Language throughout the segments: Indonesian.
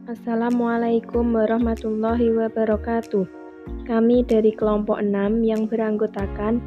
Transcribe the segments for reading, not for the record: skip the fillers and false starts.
Assalamualaikum warahmatullahi wabarakatuh. Kami dari kelompok 6 yang beranggotakan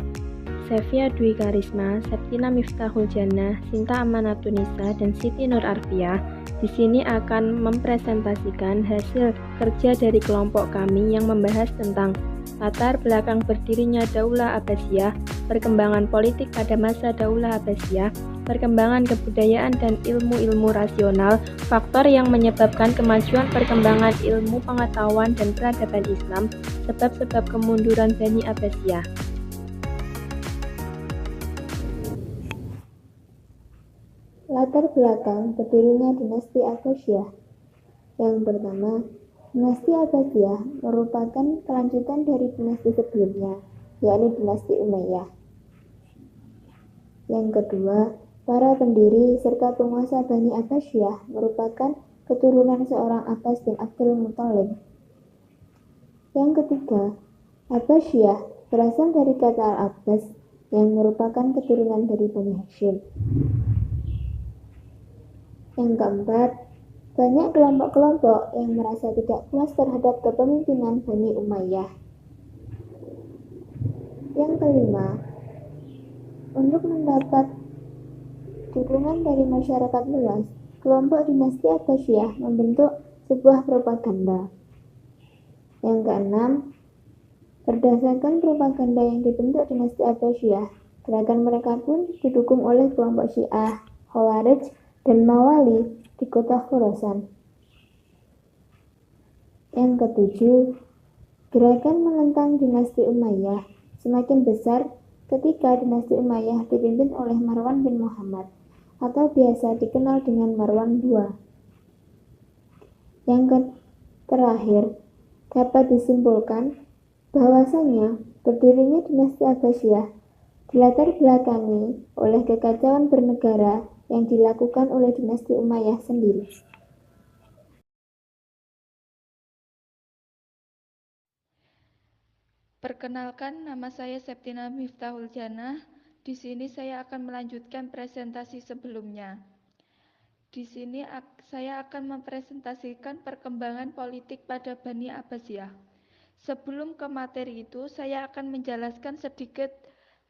Sevia Dwi Karisma, Septina Miftahul Jannah, Sinta Amanatunisa, dan Siti Nur Arfiah di sini akan mempresentasikan hasil kerja dari kelompok kami yang membahas tentang latar belakang berdirinya Daulah Abbasiyah, perkembangan politik pada masa Daulah Abbasiyah, perkembangan kebudayaan dan ilmu-ilmu rasional, faktor yang menyebabkan kemajuan perkembangan ilmu pengetahuan dan peradaban Islam, sebab-sebab kemunduran Bani Abbasiyah. Latar belakang berdirinya dinasti Abbasiyah. Yang pertama, dinasti Abbasiyah merupakan kelanjutan dari dinasti sebelumnya, yakni dinasti Umayyah. Yang kedua, para pendiri serta penguasa Bani Abbasiyah merupakan keturunan seorang Abbas bin Abdul Muthalib. Yang ketiga, Abbasiyah berasal dari kata Al-Abbas yang merupakan keturunan dari Bani Hashim. Yang keempat, banyak kelompok-kelompok yang merasa tidak puas terhadap kepemimpinan Bani Umayyah. Yang kelima, untuk mendapat dukungan dari masyarakat luas, kelompok dinasti Abbasiyah membentuk sebuah propaganda. Yang keenam, berdasarkan propaganda yang dibentuk dinasti Abbasiyah, gerakan mereka pun didukung oleh kelompok Syiah, Khawarij, dan Mawali di kota Khorasan. Yang ketujuh, gerakan menentang dinasti Umayyah semakin besar ketika dinasti Umayyah dipimpin oleh Marwan bin Muhammad atau biasa dikenal dengan Marwan II. Yang terakhir, dapat disimpulkan bahwasanya berdirinya dinasti Abbasiyah dilatar belakangi oleh kekacauan bernegara yang dilakukan oleh dinasti Umayyah sendiri. Perkenalkan, nama saya Septina Miftahul Jannah. Di sini saya akan melanjutkan presentasi sebelumnya. Di sini saya akan mempresentasikan perkembangan politik pada Bani Abbasiyah. Sebelum ke materi itu, saya akan menjelaskan sedikit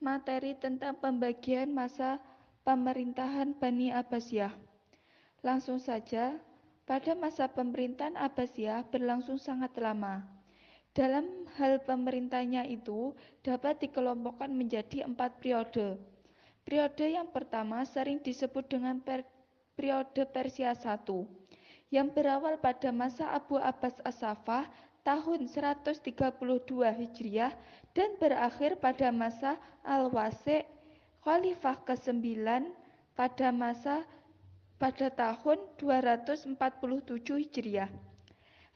materi tentang pembagian masa pemerintahan Bani Abbasiyah. Langsung saja, pada masa pemerintahan Abbasiyah berlangsung sangat lama. Dalam hal pemerintahnya itu dapat dikelompokkan menjadi 4 periode. Periode yang pertama sering disebut dengan periode Persia I, yang berawal pada masa Abu Abbas As-Saffah tahun 132 Hijriah dan berakhir pada masa Al-Wasi' Khalifah ke-9 pada tahun 247 Hijriah.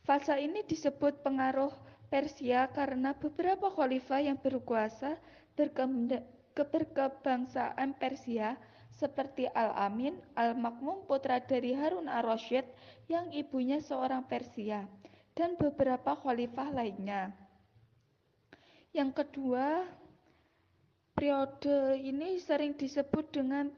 Fase ini disebut pengaruh Persia karena beberapa khalifah yang berkuasa berkebangsaan Persia seperti Al-Amin, Al-Makmum putra dari Harun ar-Rasyid yang ibunya seorang Persia, dan beberapa khalifah lainnya. Yang kedua, periode ini sering disebut dengan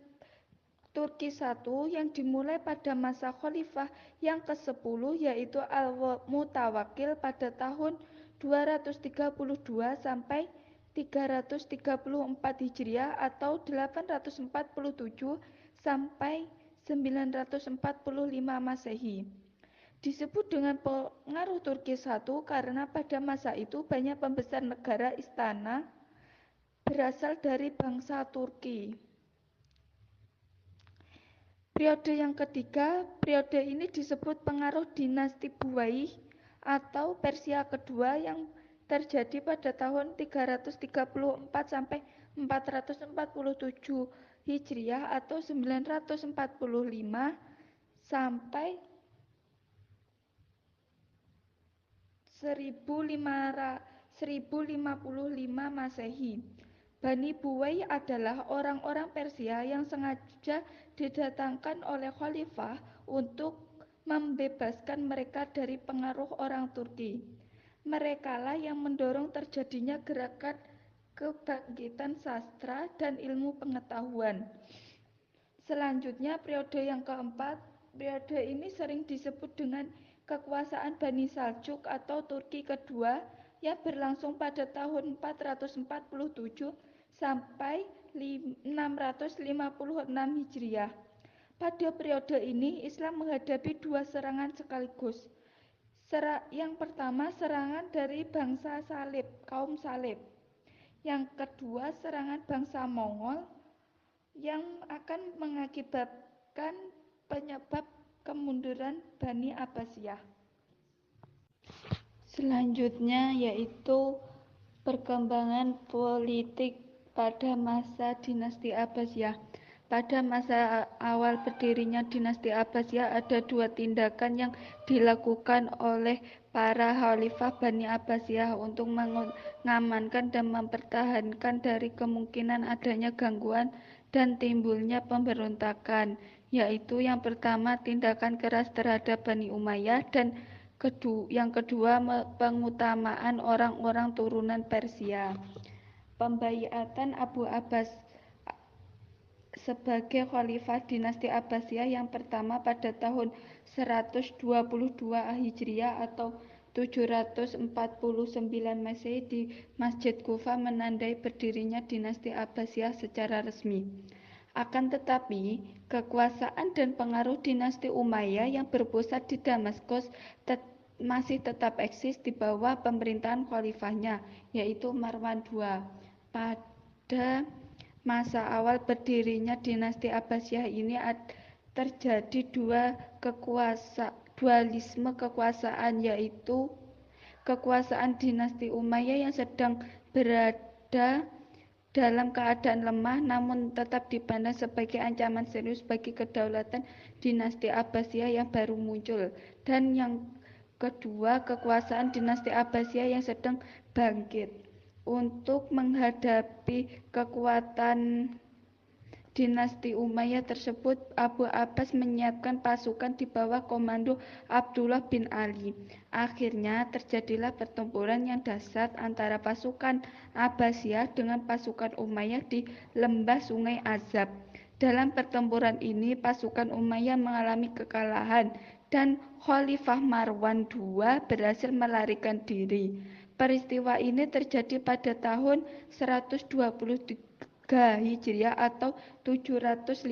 Turki I yang dimulai pada masa khalifah yang ke-10 yaitu Al-Mutawakkil pada tahun 232 sampai 334 Hijriah atau 847 sampai 945 Masehi. Disebut dengan pengaruh Turki I karena pada masa itu banyak pembesar negara istana berasal dari bangsa Turki. Periode yang ketiga, periode ini disebut pengaruh dinasti Buwayh atau Persia kedua yang terjadi pada tahun 334 sampai 447 Hijriah atau 945 sampai 1055 Masehi. Bani Buwayh adalah orang-orang Persia yang sengaja didatangkan oleh khalifah untuk membebaskan mereka dari pengaruh orang Turki. Merekalah yang mendorong terjadinya gerakan kebangkitan sastra dan ilmu pengetahuan. Selanjutnya, periode yang keempat. Periode ini sering disebut dengan kekuasaan Bani Saljuk atau Turki kedua yang berlangsung pada tahun 447 sampai 656 Hijriah. Pada periode ini, Islam menghadapi dua serangan sekaligus. Yang pertama, serangan dari bangsa Salib, kaum Salib. Yang kedua, serangan bangsa Mongol yang akan mengakibatkan penyebab kemunduran Bani Abbasiyah. Selanjutnya yaitu perkembangan politik pada masa dinasti Abbasiyah. Pada masa awal berdirinya dinasti Abbasiyah ada dua tindakan yang dilakukan oleh para khalifah Bani Abbasiyah untuk mengamankan dan mempertahankan dari kemungkinan adanya gangguan dan timbulnya pemberontakan, yaitu yang pertama tindakan keras terhadap Bani Umayyah dan yang kedua pengutamaan orang-orang turunan Persia. Pembaiatan Abu Abbas sebagai khalifah dinasti Abbasiyah yang pertama pada tahun 122 Hijriah atau 749 Masehi di Masjid Kufa menandai berdirinya dinasti Abbasiyah secara resmi. Akan tetapi, kekuasaan dan pengaruh dinasti Umayyah yang berpusat di Damaskus masih tetap eksis di bawah pemerintahan khalifahnya, yaitu Marwan II. Pada masa awal berdirinya dinasti Abbasiyah ini terjadi dualisme kekuasaan, yaitu kekuasaan dinasti Umayyah yang sedang berada dalam keadaan lemah namun tetap dipandang sebagai ancaman serius bagi kedaulatan dinasti Abbasiyah yang baru muncul, dan yang kedua, kekuasaan dinasti Abbasiyah yang sedang bangkit. Untuk menghadapi kekuatan dinasti Umayyah tersebut, Abu Abbas menyiapkan pasukan di bawah komando Abdullah bin Ali. Akhirnya terjadilah pertempuran yang dahsyat antara pasukan Abbasiyah dengan pasukan Umayyah di lembah Sungai Azab. Dalam pertempuran ini, pasukan Umayyah mengalami kekalahan dan Khalifah Marwan II berhasil melarikan diri. Peristiwa ini terjadi pada tahun 123 Hijriah atau 750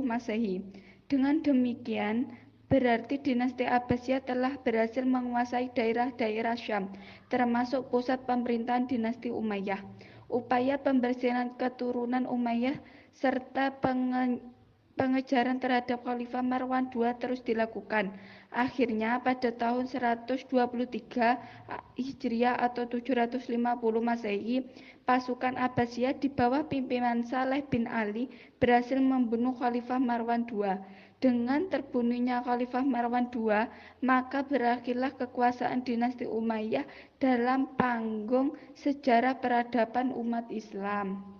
Masehi. Dengan demikian, berarti dinasti Abbasiyah telah berhasil menguasai daerah-daerah Syam, termasuk pusat pemerintahan dinasti Umayyah. Upaya pembersihan keturunan Umayyah serta pengejaran terhadap Khalifah Marwan II terus dilakukan. Akhirnya pada tahun 123 Hijriah atau 750 Masehi, pasukan Abbasiyah di bawah pimpinan Saleh bin Ali berhasil membunuh Khalifah Marwan II. Dengan terbunuhnya Khalifah Marwan II, maka berakhirlah kekuasaan dinasti Umayyah dalam panggung sejarah peradaban umat Islam.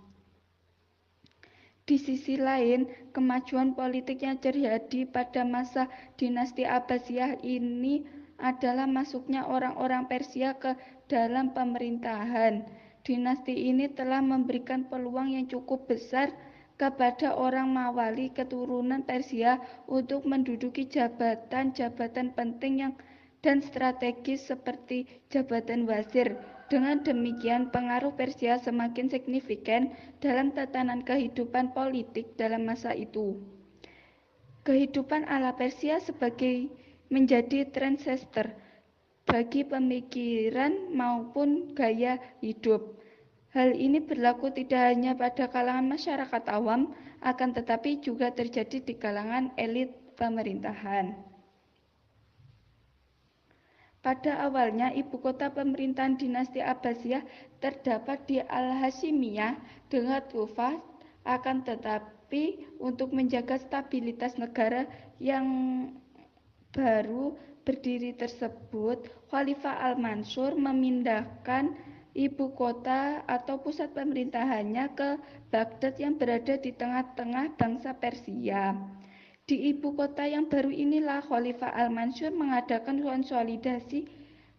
Di sisi lain, kemajuan politik yang terjadi pada masa dinasti Abbasiyah ini adalah masuknya orang-orang Persia ke dalam pemerintahan. Dinasti ini telah memberikan peluang yang cukup besar kepada orang Mawali keturunan Persia untuk menduduki jabatan-jabatan penting dan strategis seperti jabatan wazir. Dengan demikian, pengaruh Persia semakin signifikan dalam tatanan kehidupan politik dalam masa itu. Kehidupan ala Persia menjadi trendsetter bagi pemikiran maupun gaya hidup. Hal ini berlaku tidak hanya pada kalangan masyarakat awam, akan tetapi juga terjadi di kalangan elit pemerintahan. Pada awalnya, ibu kota pemerintahan dinasti Abbasiyah terdapat di Al-Hashimiyah dengan Kufah, akan tetapi untuk menjaga stabilitas negara yang baru berdiri tersebut, Khalifah Al-Mansur memindahkan ibu kota atau pusat pemerintahannya ke Baghdad yang berada di tengah-tengah bangsa Persia. Di ibu kota yang baru inilah Khalifah Al-Mansur mengadakan konsolidasi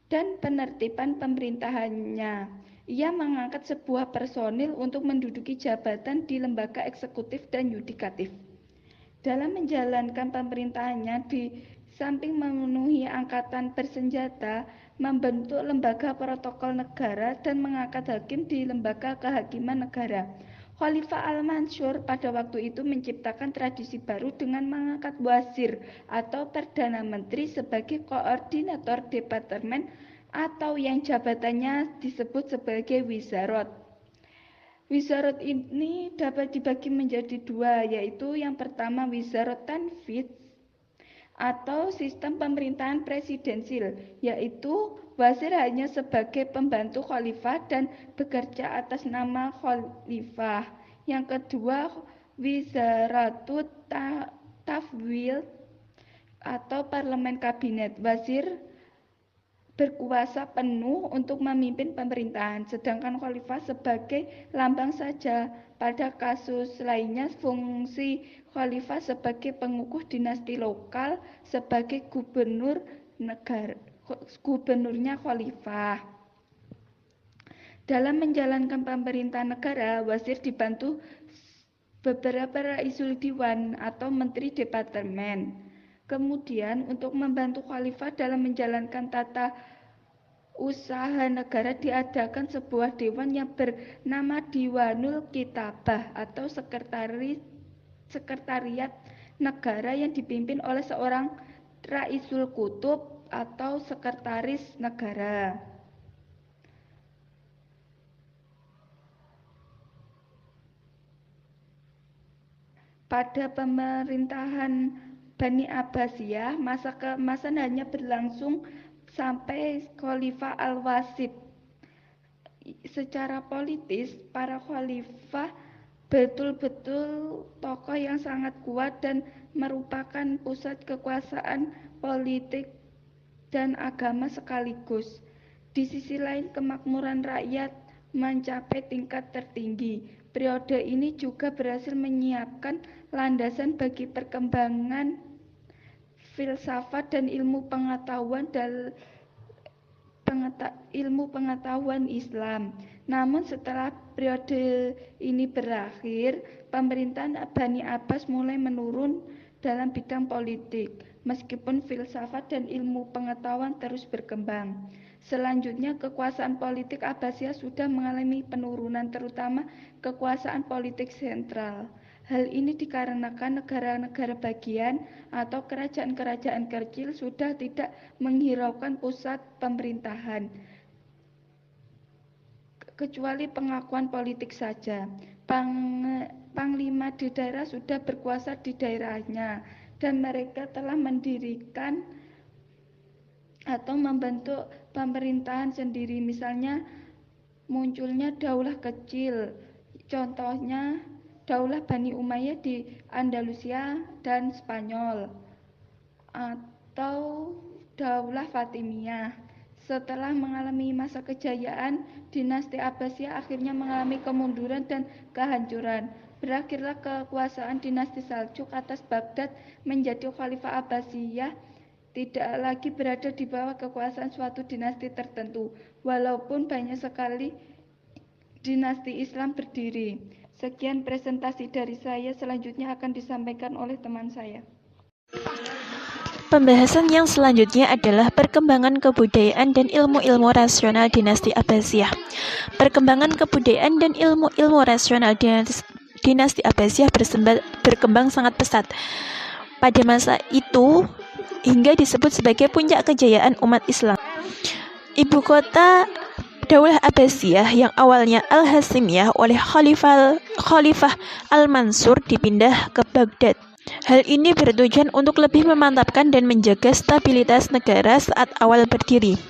dan penertiban pemerintahannya. Ia mengangkat sebuah personil untuk menduduki jabatan di lembaga eksekutif dan yudikatif. Dalam menjalankan pemerintahannya di samping memenuhi angkatan bersenjata, membentuk lembaga protokol negara, dan mengangkat hakim di lembaga kehakiman negara. Khalifah Al-Mansur pada waktu itu menciptakan tradisi baru dengan mengangkat wazir atau perdana menteri sebagai koordinator departemen atau yang jabatannya disebut sebagai wizarot. Wizarot ini dapat dibagi menjadi dua, yaitu yang pertama wizarot tanfidz atau sistem pemerintahan presidensil, yaitu wazir hanya sebagai pembantu khalifah dan bekerja atas nama khalifah. Yang kedua, wizaratut tafwid atau parlemen kabinet. Wazir berkuasa penuh untuk memimpin pemerintahan, sedangkan khalifah sebagai lambang saja. Pada kasus lainnya, fungsi khalifah sebagai pengukuh dinasti lokal, sebagai gubernur negara, gubernurnya khalifah. Dalam menjalankan pemerintahan negara, wazir dibantu beberapa raisul diwan atau menteri departemen. Kemudian untuk membantu khalifah dalam menjalankan tata usaha negara diadakan sebuah dewan yang bernama Diwanul Kitabah atau sekretariat negara yang dipimpin oleh seorang raisul kutub atau sekretaris negara. Pada pemerintahan Bani Abbasiyah, masa keemasan hanya berlangsung sampai Khalifah Al-Wasib. Secara politis, para khalifah betul-betul tokoh yang sangat kuat dan merupakan pusat kekuasaan politik dan agama sekaligus. Di sisi lain, kemakmuran rakyat mencapai tingkat tertinggi. Periode ini juga berhasil menyiapkan landasan bagi perkembangan filsafat dan ilmu pengetahuan Islam. Namun setelah periode ini berakhir, pemerintahan Bani Abbas mulai menurun dalam bidang politik, meskipun filsafat dan ilmu pengetahuan terus berkembang. Selanjutnya, kekuasaan politik Abbasiyah sudah mengalami penurunan, terutama kekuasaan politik sentral. Hal ini dikarenakan negara-negara bagian atau kerajaan-kerajaan kecil sudah tidak menghiraukan pusat pemerintahan, kecuali pengakuan politik saja. Panglima di daerah sudah berkuasa di daerahnya, dan mereka telah mendirikan atau membentuk pemerintahan sendiri. Misalnya, munculnya daulah kecil, contohnya Daulah Bani Umayyah di Andalusia dan Spanyol, atau Daulah Fatimiyah. Setelah mengalami masa kejayaan, dinasti Abbasiyah akhirnya mengalami kemunduran dan kehancuran. Berakhirlah kekuasaan dinasti Saljuk atas Baghdad menjadi Khalifah Abbasiyah tidak lagi berada di bawah kekuasaan suatu dinasti tertentu, walaupun banyak sekali dinasti Islam berdiri. Sekian presentasi dari saya, selanjutnya akan disampaikan oleh teman saya. Pembahasan yang selanjutnya adalah perkembangan kebudayaan dan ilmu-ilmu rasional dinasti Abbasiyah. Perkembangan kebudayaan dan ilmu-ilmu rasional dinasti Abbasiyah berkembang sangat pesat. Pada masa itu, hingga disebut sebagai puncak kejayaan umat Islam. Ibu kota Daulah Abbasiyah yang awalnya Al-Hasimiyah oleh Khalifah Al-Mansur dipindah ke Baghdad. Hal ini bertujuan untuk lebih memantapkan dan menjaga stabilitas negara saat awal berdiri.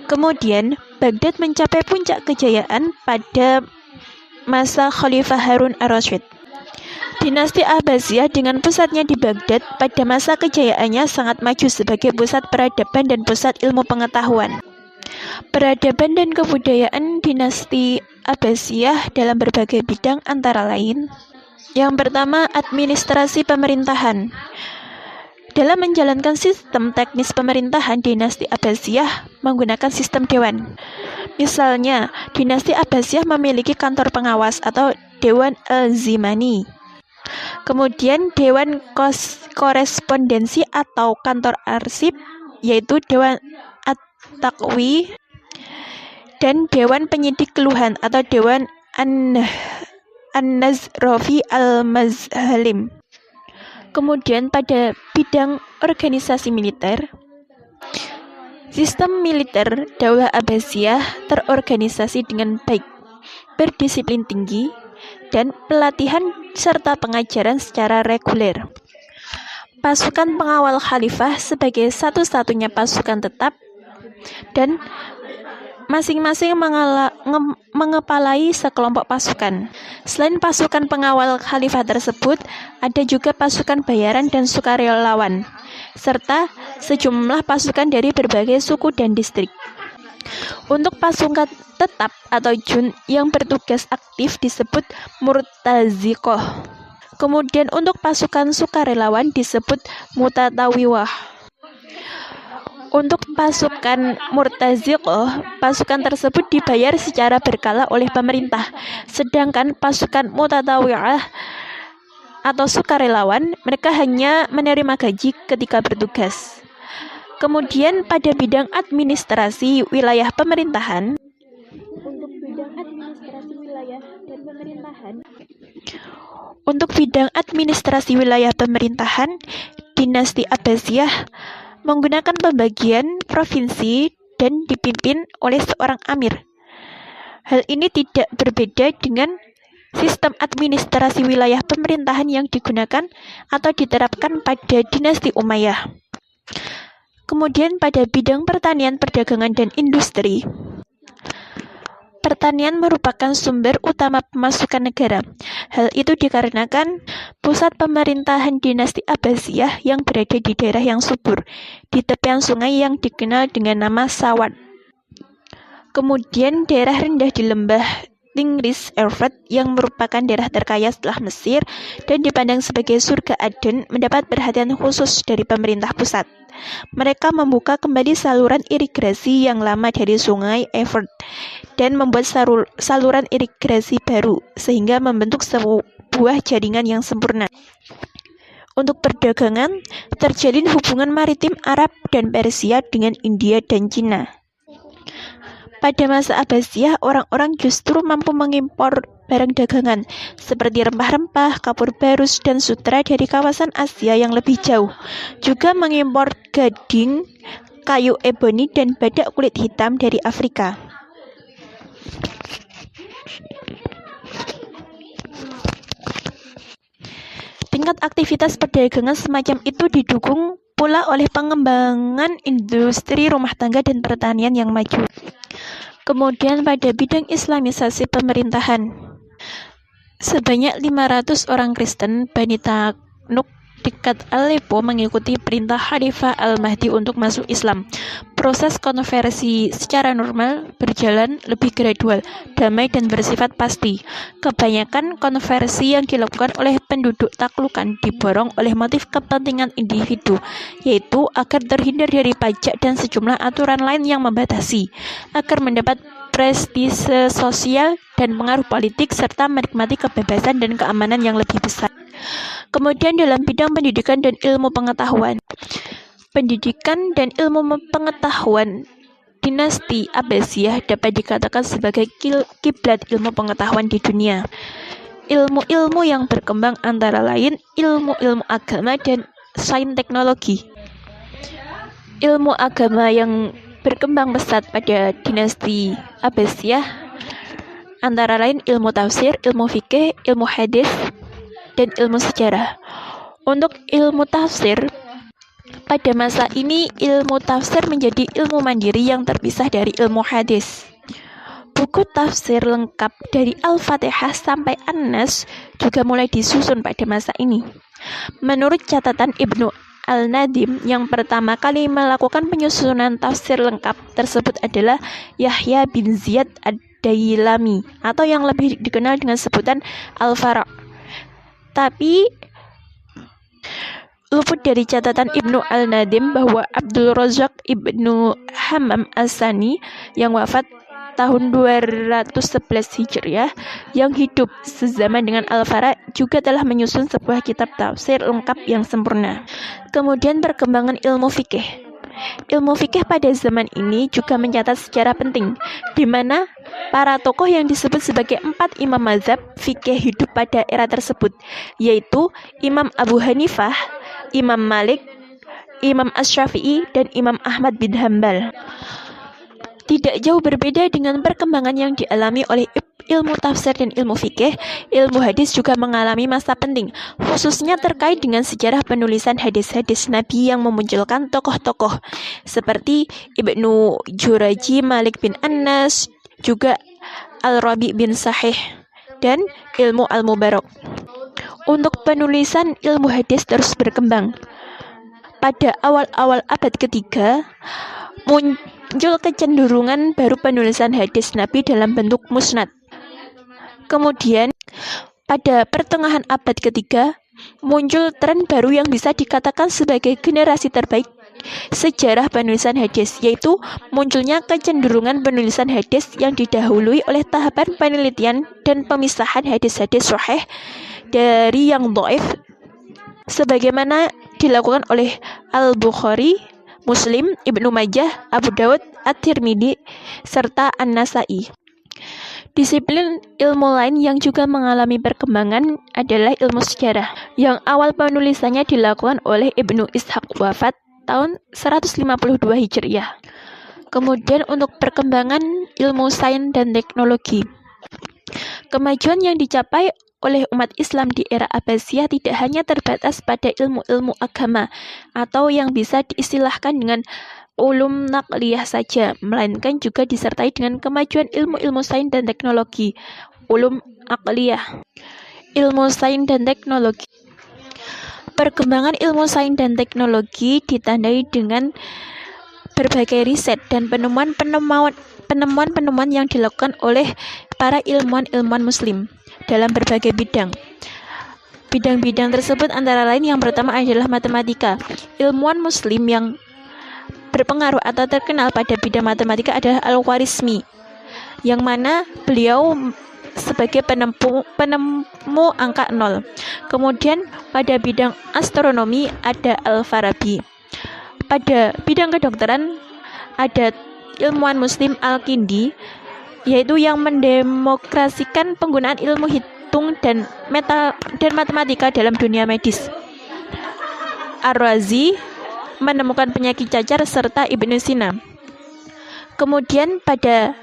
Kemudian, Baghdad mencapai puncak kejayaan pada masa Khalifah Harun ar-Rasyid. Dinasti Abbasiyah dengan pusatnya di Baghdad pada masa kejayaannya sangat maju sebagai pusat peradaban dan pusat ilmu pengetahuan. Peradaban dan kebudayaan dinasti Abbasiyah dalam berbagai bidang antara lain: yang pertama, administrasi pemerintahan. Dalam menjalankan sistem teknis pemerintahan, dinasti Abbasiyah menggunakan sistem dewan. Misalnya, dinasti Abbasiyah memiliki kantor pengawas atau Dewan al-Zimani. Kemudian Dewan Korespondensi atau Kantor Arsip, yaitu Dewan At-Taqwi, dan Dewan Penyidik Keluhan atau Dewan An-Nazrofi Al-Mazhalim. Kemudian pada bidang organisasi militer, sistem militer Daulah Abbasiyah terorganisasi dengan baik, berdisiplin tinggi, dan pelatihan serta pengajaran secara reguler. Pasukan pengawal khalifah sebagai satu-satunya pasukan tetap dan masing-masing mengepalai sekelompok pasukan. Selain pasukan pengawal khalifah tersebut, ada juga pasukan bayaran dan sukarelawan, serta sejumlah pasukan dari berbagai suku dan distrik. Untuk pasukan tetap atau jun yang bertugas aktif disebut murtaziqoh. Kemudian untuk pasukan sukarelawan disebut mutatawwiwah. Untuk pasukan murtaziqoh, pasukan tersebut dibayar secara berkala oleh pemerintah, sedangkan pasukan mutatawwi'ah atau sukarelawan, mereka hanya menerima gaji ketika bertugas. Kemudian pada bidang administrasi wilayah pemerintahan, untuk bidang administrasi wilayah pemerintahan, dinasti Abbasiyah menggunakan pembagian provinsi dan dipimpin oleh seorang amir. Hal ini tidak berbeda dengan sistem administrasi wilayah pemerintahan yang digunakan atau diterapkan pada dinasti Umayyah. Kemudian pada bidang pertanian, perdagangan, dan industri, pertanian merupakan sumber utama pemasukan negara. Hal itu dikarenakan pusat pemerintahan dinasti Abbasiyah yang berada di daerah yang subur, di tepian sungai yang dikenal dengan nama Sawat. Kemudian daerah rendah di lembah Tigris Euphrates yang merupakan daerah terkaya setelah Mesir dan dipandang sebagai surga Aden mendapat perhatian khusus dari pemerintah pusat. Mereka membuka kembali saluran irigasi yang lama dari sungai Euphrates dan membuat saluran irigasi baru sehingga membentuk sebuah jaringan yang sempurna. Untuk perdagangan, terjalin hubungan maritim Arab dan Persia dengan India dan Cina. Pada masa Abbasiyah, orang-orang justru mampu mengimpor barang dagangan seperti rempah-rempah, kapur barus, dan sutra dari kawasan Asia yang lebih jauh. Juga mengimpor gading, kayu eboni, dan badak kulit hitam dari Afrika. Tingkat aktivitas perdagangan semacam itu didukung pula oleh pengembangan industri rumah tangga dan pertanian yang maju. Kemudian pada bidang islamisasi pemerintahan, sebanyak 500 orang Kristen Bani Taknuk dekat Aleppo mengikuti perintah Khalifah Al-Mahdi untuk masuk Islam. Proses konversi secara normal berjalan lebih gradual, damai, dan bersifat pasti. Kebanyakan konversi yang dilakukan oleh penduduk taklukan diborong oleh motif kepentingan individu, yaitu agar terhindar dari pajak dan sejumlah aturan lain yang membatasi, agar mendapat prestise sosial dan pengaruh politik, serta menikmati kebebasan dan keamanan yang lebih besar. Kemudian dalam bidang pendidikan dan ilmu pengetahuan, dinasti Abbasiyah dapat dikatakan sebagai kiblat ilmu pengetahuan di dunia. Ilmu-ilmu yang berkembang antara lain ilmu-ilmu agama dan sains teknologi. Ilmu agama yang berkembang pesat pada dinasti Abbasiyah antara lain ilmu tafsir, ilmu fikih, ilmu hadis, dan ilmu sejarah. Untuk ilmu tafsir, pada masa ini ilmu tafsir menjadi ilmu mandiri yang terpisah dari ilmu hadis. Buku tafsir lengkap dari Al-Fatihah sampai An-Nas juga mulai disusun pada masa ini. Menurut catatan Ibnu Al-Nadim, yang pertama kali melakukan penyusunan tafsir lengkap tersebut adalah Yahya bin Ziyad Ad-Dailami, atau yang lebih dikenal dengan sebutan Al-Fara'. Tapi luput dari catatan Ibnu Al-Nadim bahwa Abdul Razak Ibnu Hammam As-Sani yang wafat tahun 211 Hijriah yang hidup sezaman dengan Al-Fara juga telah menyusun sebuah kitab tafsir lengkap yang sempurna. Kemudian perkembangan ilmu fikih. Ilmu fikih pada zaman ini juga mencatat sejarah penting, di mana para tokoh yang disebut sebagai 4 imam mazhab fikih hidup pada era tersebut, yaitu Imam Abu Hanifah, Imam Malik, Imam Asy-Syafi'i, dan Imam Ahmad bin Hambal. Tidak jauh berbeda dengan perkembangan yang dialami oleh ilmu tafsir dan ilmu fikih, ilmu hadis juga mengalami masa penting, khususnya terkait dengan sejarah penulisan hadis-hadis Nabi yang memunculkan tokoh-tokoh seperti Ibnu Jurayji, Malik bin Anas, juga Al-Rabi bin Sahih, dan ilmu Al-Mubarak. Untuk penulisan ilmu hadis terus berkembang. Pada awal-awal abad ketiga, muncul kecenderungan baru penulisan hadis Nabi dalam bentuk musnad. Kemudian, pada pertengahan abad ketiga, muncul tren baru yang bisa dikatakan sebagai generasi terbaik sejarah penulisan hadis, yaitu munculnya kecenderungan penulisan hadis yang didahului oleh tahapan penelitian dan pemisahan hadis-hadis sahih dari yang dhaif, sebagaimana dilakukan oleh Al-Bukhari, Muslim, Ibnu Majah, Abu Daud, At-Tirmidzi, serta An-Nasai. Disiplin ilmu lain yang juga mengalami perkembangan adalah ilmu sejarah, yang awal penulisannya dilakukan oleh Ibnu Ishaq wafat tahun 152 Hijriah. Kemudian untuk perkembangan ilmu sains dan teknologi. Kemajuan yang dicapai oleh umat Islam di era Abbasiyah tidak hanya terbatas pada ilmu-ilmu agama atau yang bisa diistilahkan dengan ulum naqliyah saja, melainkan juga disertai dengan kemajuan ilmu-ilmu sains dan teknologi, ulum aqliyah, ilmu sains dan teknologi. Perkembangan ilmu sains dan teknologi ditandai dengan berbagai riset dan penemuan-penemuan yang dilakukan oleh para ilmuwan-ilmuwan muslim dalam berbagai bidang. Bidang-bidang tersebut antara lain yang pertama adalah matematika. Ilmuwan muslim yang berpengaruh atau terkenal pada bidang matematika adalah Al-Khwarizmi, yang mana beliau sebagai penemu angka 0. Kemudian pada bidang astronomi ada Al-Farabi. Pada bidang kedokteran ada ilmuwan muslim Al-Kindi, yaitu yang mendemokrasikan penggunaan ilmu hitung dan matematika dalam dunia medis. Ar-Razi menemukan penyakit cacar, serta Ibnu Sina. Kemudian pada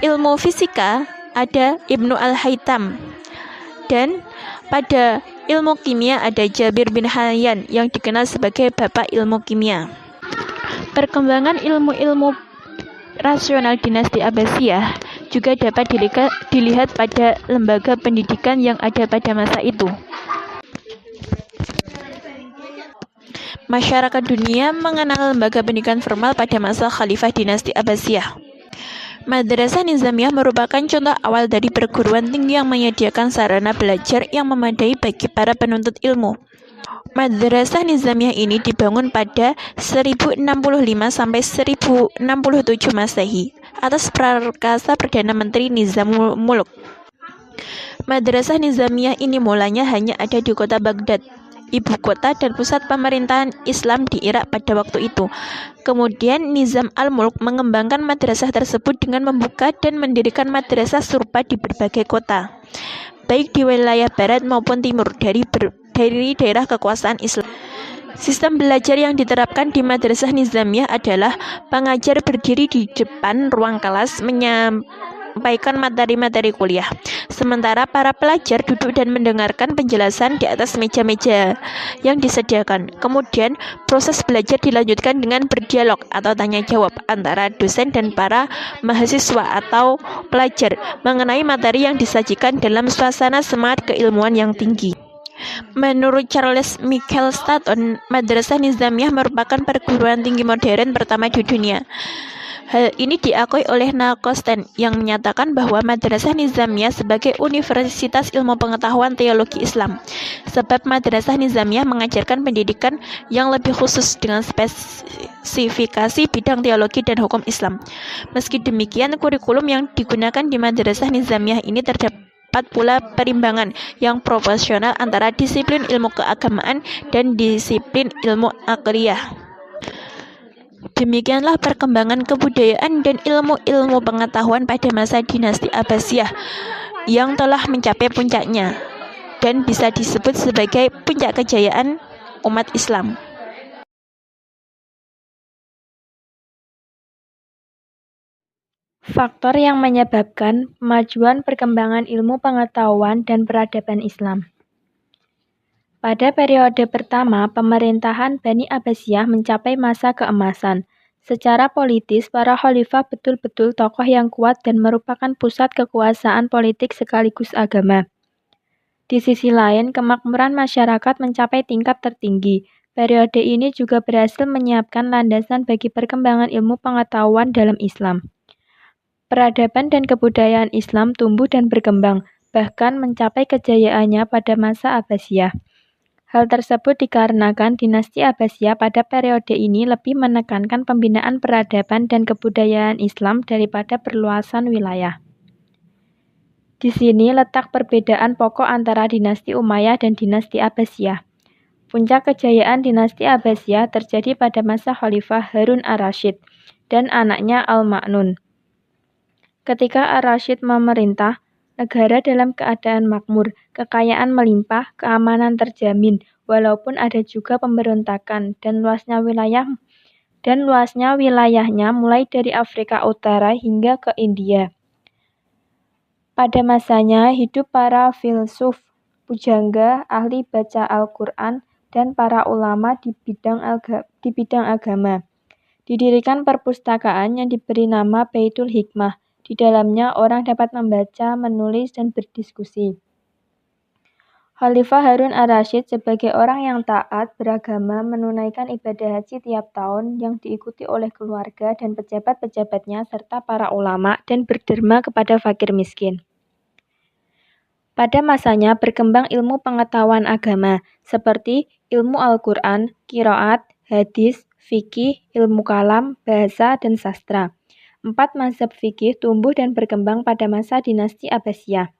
ilmu fisika ada Ibnu Al-Haytham, dan pada ilmu kimia ada Jabir bin Hayyan yang dikenal sebagai bapak ilmu kimia. Perkembangan ilmu-ilmu rasional dinasti Abbasiyah juga dapat dilihat pada lembaga pendidikan yang ada pada masa itu. Masyarakat dunia mengenal lembaga pendidikan formal pada masa Khalifah dinasti Abbasiyah. Madrasah Nizamiyah merupakan contoh awal dari perguruan tinggi yang menyediakan sarana belajar yang memadai bagi para penuntut ilmu. Madrasah Nizamiyah ini dibangun pada 1065 sampai 1067 Masehi atas prakarsa Perdana Menteri Nizamul Mulk. Madrasah Nizamiyah ini mulanya hanya ada di kota Baghdad, ibu kota dan pusat pemerintahan Islam di Irak pada waktu itu. Kemudian Nizam al-Mulk mengembangkan madrasah tersebut dengan membuka dan mendirikan madrasah serupa di berbagai kota, baik di wilayah barat maupun timur dari daerah kekuasaan Islam. Sistem belajar yang diterapkan di Madrasah Nizamiyah adalah pengajar berdiri di depan ruang kelas menyampaikan materi-materi kuliah, sementara para pelajar duduk dan mendengarkan penjelasan di atas meja-meja yang disediakan. Kemudian proses belajar dilanjutkan dengan berdialog atau tanya jawab antara dosen dan para mahasiswa atau pelajar mengenai materi yang disajikan dalam suasana semangat keilmuan yang tinggi. Menurut Charles Michael Staton, Madrasah Nizamiyah merupakan perguruan tinggi modern pertama di dunia. Hal ini diakui oleh Nakosten yang menyatakan bahwa Madrasah Nizamiyah sebagai Universitas Ilmu Pengetahuan Teologi Islam, sebab Madrasah Nizamiyah mengajarkan pendidikan yang lebih khusus dengan spesifikasi bidang teologi dan hukum Islam. Meski demikian, kurikulum yang digunakan di Madrasah Nizamiyah ini terdapat pula perimbangan yang proporsional antara disiplin ilmu keagamaan dan disiplin ilmu akliyah. Demikianlah perkembangan kebudayaan dan ilmu-ilmu pengetahuan pada masa dinasti Abbasiyah yang telah mencapai puncaknya dan bisa disebut sebagai puncak kejayaan umat Islam. Faktor yang menyebabkan kemajuan perkembangan ilmu pengetahuan dan peradaban Islam. Pada periode pertama pemerintahan Bani Abbasiyah mencapai masa keemasan. Secara politis, para khalifah betul-betul tokoh yang kuat dan merupakan pusat kekuasaan politik sekaligus agama. Di sisi lain, kemakmuran masyarakat mencapai tingkat tertinggi. Periode ini juga berhasil menyiapkan landasan bagi perkembangan ilmu pengetahuan dalam Islam. Peradaban dan kebudayaan Islam tumbuh dan berkembang, bahkan mencapai kejayaannya pada masa Abbasiyah. Hal tersebut dikarenakan dinasti Abbasiyah pada periode ini lebih menekankan pembinaan peradaban dan kebudayaan Islam daripada perluasan wilayah. Di sini letak perbedaan pokok antara dinasti Umayyah dan dinasti Abbasiyah. Puncak kejayaan dinasti Abbasiyah terjadi pada masa Khalifah Harun ar-Rasyid dan anaknya Al-Ma'mun. Ketika ar-Rasyid memerintah, negara dalam keadaan makmur, kekayaan melimpah, keamanan terjamin, walaupun ada juga pemberontakan dan luasnya wilayahnya mulai dari Afrika Utara hingga ke India. Pada masanya hidup para filsuf, pujangga, ahli baca Al-Quran, dan para ulama di bidang agama. Didirikan perpustakaan yang diberi nama Baitul Hikmah. Di dalamnya orang dapat membaca, menulis, dan berdiskusi. Khalifah Harun ar-Rasyid sebagai orang yang taat beragama menunaikan ibadah haji tiap tahun yang diikuti oleh keluarga dan pejabat-pejabatnya serta para ulama dan berderma kepada fakir miskin. Pada masanya berkembang ilmu pengetahuan agama seperti ilmu Al-Quran, qiraat, hadis, fikih, ilmu kalam, bahasa, dan sastra. 4 mazhab fikih tumbuh dan berkembang pada masa dinasti Abbasiyah.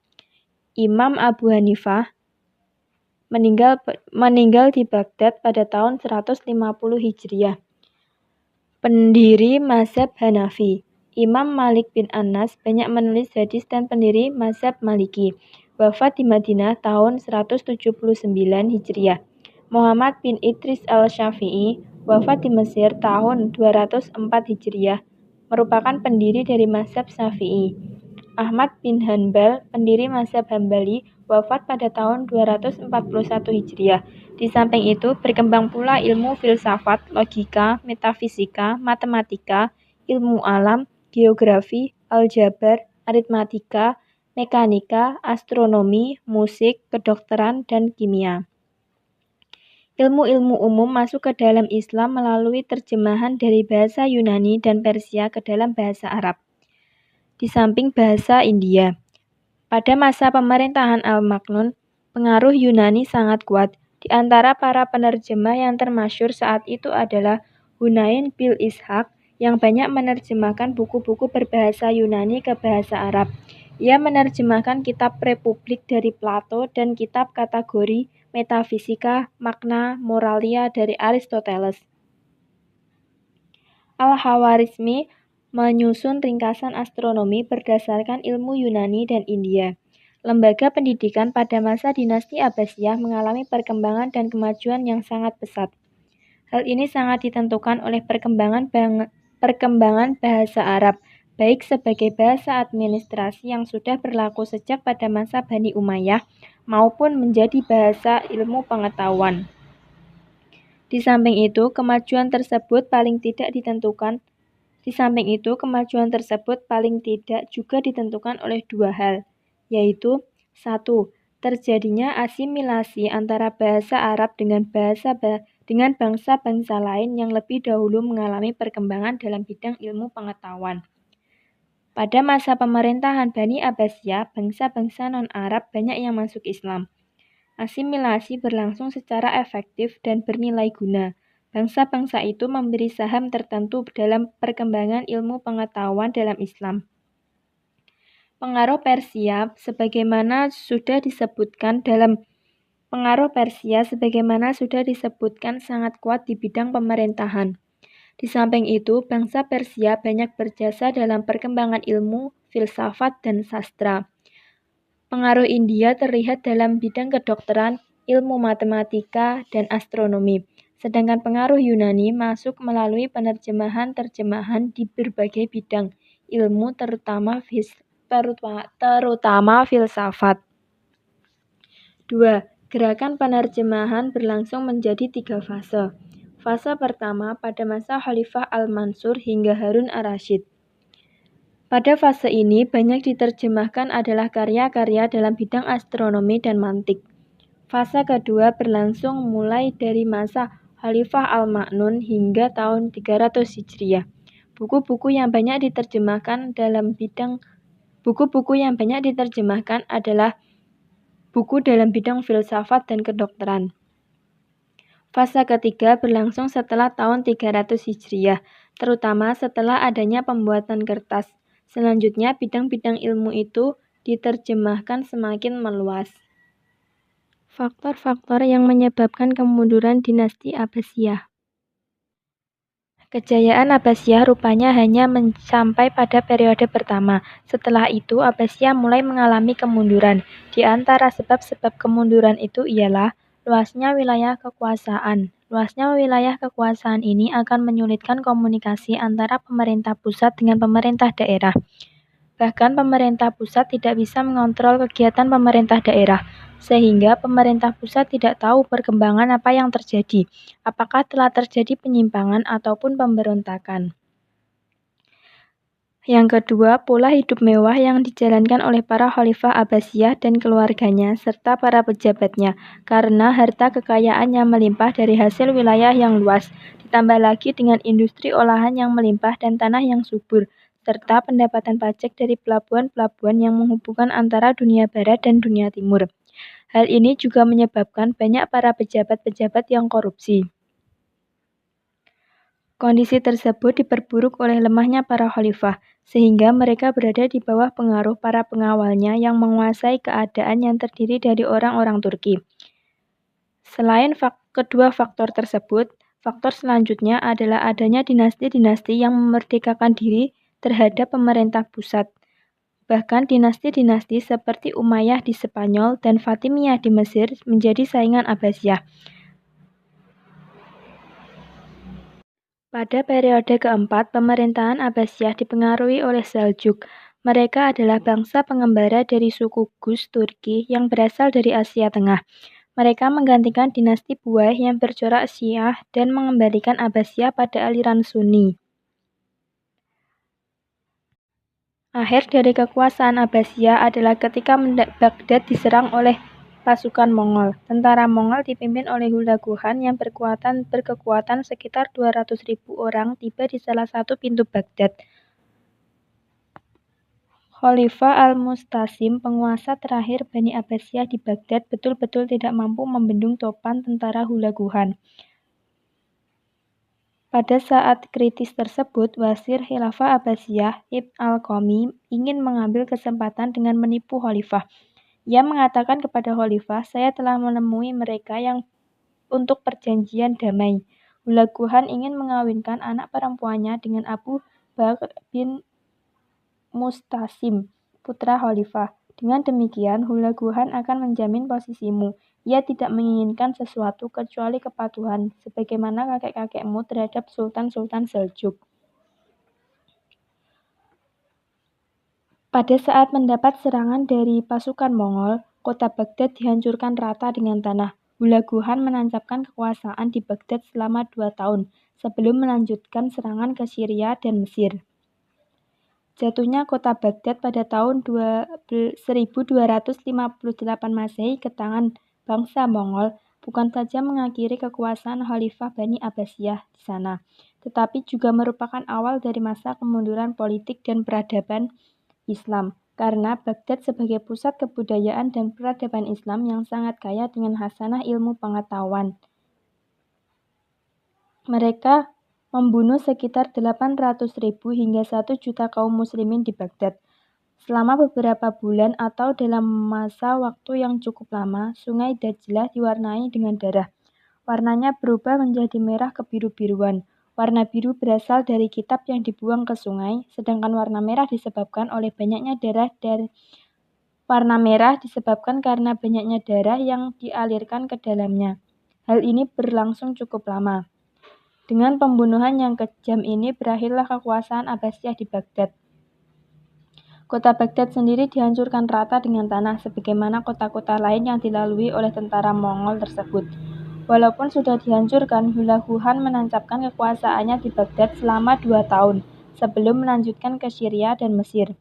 Imam Abu Hanifah meninggal di Baghdad pada tahun 150 Hijriah. Pendiri mazhab Hanafi. Imam Malik bin Anas banyak menulis hadis dan pendiri mazhab Maliki. Wafat di Madinah tahun 179 Hijriah. Muhammad bin Idris al-Syafi'i wafat di Mesir tahun 204 Hijriah. Merupakan pendiri dari mazhab Syafi'i. Ahmad bin Hanbal, pendiri mazhab Hambali, wafat pada tahun 241 Hijriah. Di samping itu, berkembang pula ilmu filsafat, logika, metafisika, matematika, ilmu alam, geografi, aljabar, aritmatika, mekanika, astronomi, musik, kedokteran, dan kimia. Ilmu-ilmu umum masuk ke dalam Islam melalui terjemahan dari bahasa Yunani dan Persia ke dalam bahasa Arab, di samping bahasa India. Pada masa pemerintahan Al-Ma'mun, pengaruh Yunani sangat kuat. Di antara para penerjemah yang termasyhur saat itu adalah Hunain bin Ishaq yang banyak menerjemahkan buku-buku berbahasa Yunani ke bahasa Arab. Ia menerjemahkan kitab Republik dari Plato dan kitab kategori metafisika, makna, moralia dari Aristoteles. Al-Khawarizmi menyusun ringkasan astronomi berdasarkan ilmu Yunani dan India. Lembaga pendidikan pada masa dinasti Abbasiyah mengalami perkembangan dan kemajuan yang sangat pesat. Hal ini sangat ditentukan oleh perkembangan bahasa Arab, baik sebagai bahasa administrasi yang sudah berlaku sejak pada masa Bani Umayyah, maupun menjadi bahasa ilmu pengetahuan. Di samping itu, kemajuan tersebut paling tidak juga ditentukan oleh 2 hal, yaitu 1. terjadinya asimilasi antara bahasa Arab dengan bangsa-bangsa lain yang lebih dahulu mengalami perkembangan dalam bidang ilmu pengetahuan. Pada masa pemerintahan Bani Abbasiyah, bangsa-bangsa non-Arab banyak yang masuk Islam. Asimilasi berlangsung secara efektif dan bernilai guna. Bangsa-bangsa itu memberi saham tertentu dalam perkembangan ilmu pengetahuan dalam Islam. Pengaruh Persia sebagaimana sudah disebutkan sangat kuat di bidang pemerintahan. Di samping itu, bangsa Persia banyak berjasa dalam perkembangan ilmu, filsafat, dan sastra. Pengaruh India terlihat dalam bidang kedokteran, ilmu matematika, dan astronomi. Sedangkan pengaruh Yunani masuk melalui penerjemahan-terjemahan di berbagai bidang ilmu terutama filsafat. 2. Gerakan penerjemahan berlangsung menjadi 3 fase. Fase pertama pada masa Khalifah Al-Mansur hingga Harun Ar-Rasyid. Pada fase ini banyak diterjemahkan adalah karya-karya dalam bidang astronomi dan mantik. Fase kedua berlangsung mulai dari masa Khalifah Al-Ma'mun hingga tahun 300 Hijriah. Buku-buku yang banyak diterjemahkan adalah buku dalam bidang filsafat dan kedokteran. Fase ketiga berlangsung setelah tahun 300 Hijriah, terutama setelah adanya pembuatan kertas. Selanjutnya, bidang-bidang ilmu itu diterjemahkan semakin meluas. Faktor-faktor yang menyebabkan kemunduran dinasti Abbasiyah. Kejayaan Abbasiyah rupanya hanya sampai pada periode pertama. Setelah itu, Abbasiyah mulai mengalami kemunduran. Di antara sebab-sebab kemunduran itu ialah luasnya wilayah kekuasaan. Luasnya wilayah kekuasaan ini akan menyulitkan komunikasi antara pemerintah pusat dengan pemerintah daerah. Bahkan pemerintah pusat tidak bisa mengontrol kegiatan pemerintah daerah, sehingga pemerintah pusat tidak tahu perkembangan apa yang terjadi, apakah telah terjadi penyimpangan ataupun pemberontakan. Yang kedua, pola hidup mewah yang dijalankan oleh para Khalifah Abbasiyah dan keluarganya serta para pejabatnya, karena harta kekayaan yang melimpah dari hasil wilayah yang luas, ditambah lagi dengan industri olahan yang melimpah dan tanah yang subur, serta pendapatan pajak dari pelabuhan-pelabuhan yang menghubungkan antara dunia barat dan dunia timur. Hal ini juga menyebabkan banyak para pejabat-pejabat yang korupsi. Kondisi tersebut diperburuk oleh lemahnya para khalifah, sehingga mereka berada di bawah pengaruh para pengawalnya yang menguasai keadaan yang terdiri dari orang-orang Turki. Selain kedua faktor tersebut, faktor selanjutnya adalah adanya dinasti-dinasti yang memerdekakan diri terhadap pemerintah pusat. Bahkan dinasti-dinasti seperti Umayyah di Spanyol dan Fatimiyah di Mesir menjadi saingan Abbasiyah. Pada periode keempat, pemerintahan Abbasiyah dipengaruhi oleh Seljuk. Mereka adalah bangsa pengembara dari suku Gus Turki yang berasal dari Asia Tengah. Mereka menggantikan dinasti Buwayh yang bercorak Syiah dan mengembalikan Abbasiyah pada aliran Sunni. Akhir dari kekuasaan Abbasiyah adalah ketika Baghdad diserang oleh pasukan Mongol. Tentara Mongol dipimpin oleh Hulagu Khan yang berkekuatan sekitar 200.000 orang tiba di salah satu pintu Baghdad. Khalifah Al-Mustasim, penguasa terakhir Bani Abbasiyah di Baghdad, betul-betul tidak mampu membendung topan tentara Hulagu Khan. Pada saat kritis tersebut, Wazir Khilafah Abbasiyah, Ibn al-Qami, ingin mengambil kesempatan dengan menipu Khalifah. Ia mengatakan kepada Khalifah, "Saya telah menemui mereka yang untuk perjanjian damai." Hulagu Khan ingin mengawinkan anak perempuannya dengan Abu Bakr bin Mustasim, putra Khalifah. Dengan demikian, Hulagu Khan akan menjamin posisimu. Ia tidak menginginkan sesuatu kecuali kepatuhan, sebagaimana kakek-kakekmu terhadap Sultan-Sultan Seljuk. Pada saat mendapat serangan dari pasukan Mongol, kota Baghdad dihancurkan rata dengan tanah. Hulagu Khan menancapkan kekuasaan di Baghdad selama 2 tahun, sebelum melanjutkan serangan ke Syria dan Mesir. Jatuhnya kota Baghdad pada tahun 1258 Masehi ke tangan bangsa Mongol bukan saja mengakhiri kekuasaan Khalifah Bani Abbasiyah di sana, tetapi juga merupakan awal dari masa kemunduran politik dan peradaban Islam, karena Baghdad sebagai pusat kebudayaan dan peradaban Islam yang sangat kaya dengan khasanah ilmu pengetahuan. Mereka membunuh sekitar 800.000 hingga 1 juta kaum muslimin di Baghdad. Selama beberapa bulan atau dalam masa waktu yang cukup lama, sungai Dajlah diwarnai dengan darah. Warnanya berubah menjadi merah kebiru-biruan. Warna biru berasal dari kitab yang dibuang ke sungai, sedangkan warna merah disebabkan oleh banyaknya darah dari warna merah disebabkan karena banyaknya darah yang dialirkan ke dalamnya. Hal ini berlangsung cukup lama. Dengan pembunuhan yang kejam ini berakhirlah kekuasaan Abbasiyah di Baghdad. Kota Baghdad sendiri dihancurkan rata dengan tanah sebagaimana kota-kota lain yang dilalui oleh tentara Mongol tersebut. Walaupun sudah dihancurkan, Hulagu Khan menancapkan kekuasaannya di Baghdad selama 2 tahun sebelum melanjutkan ke Syria dan Mesir.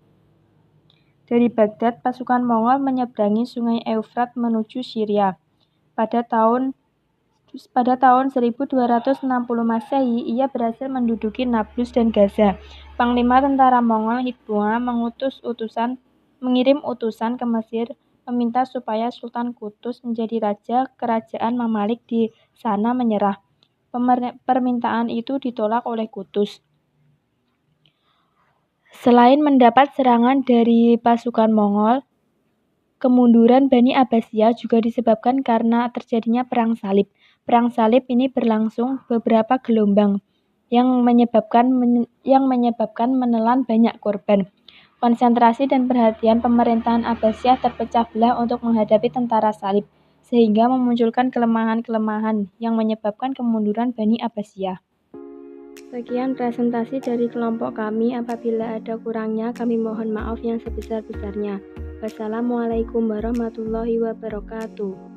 Dari Baghdad, pasukan Mongol menyeberangi sungai Eufrat menuju Syria. Pada tahun 1260 Masehi, ia berhasil menduduki Nablus dan Gaza. Panglima tentara Mongol Hidbunga mengirim utusan ke Mesir meminta supaya Sultan Qutuz menjadi raja kerajaan Mamalik di sana menyerah. Permintaan itu ditolak oleh Qutuz. Selain mendapat serangan dari pasukan Mongol, kemunduran Bani Abbasiyah juga disebabkan karena terjadinya perang salib. Perang salib ini berlangsung beberapa gelombang yang menyebabkan menelan banyak korban. Konsentrasi dan perhatian pemerintahan Abbasiyah terpecah belah untuk menghadapi tentara salib, sehingga memunculkan kelemahan-kelemahan yang menyebabkan kemunduran Bani Abbasiyah. Sekian presentasi dari kelompok kami. Apabila ada kurangnya, kami mohon maaf yang sebesar-besarnya. Wassalamualaikum warahmatullahi wabarakatuh.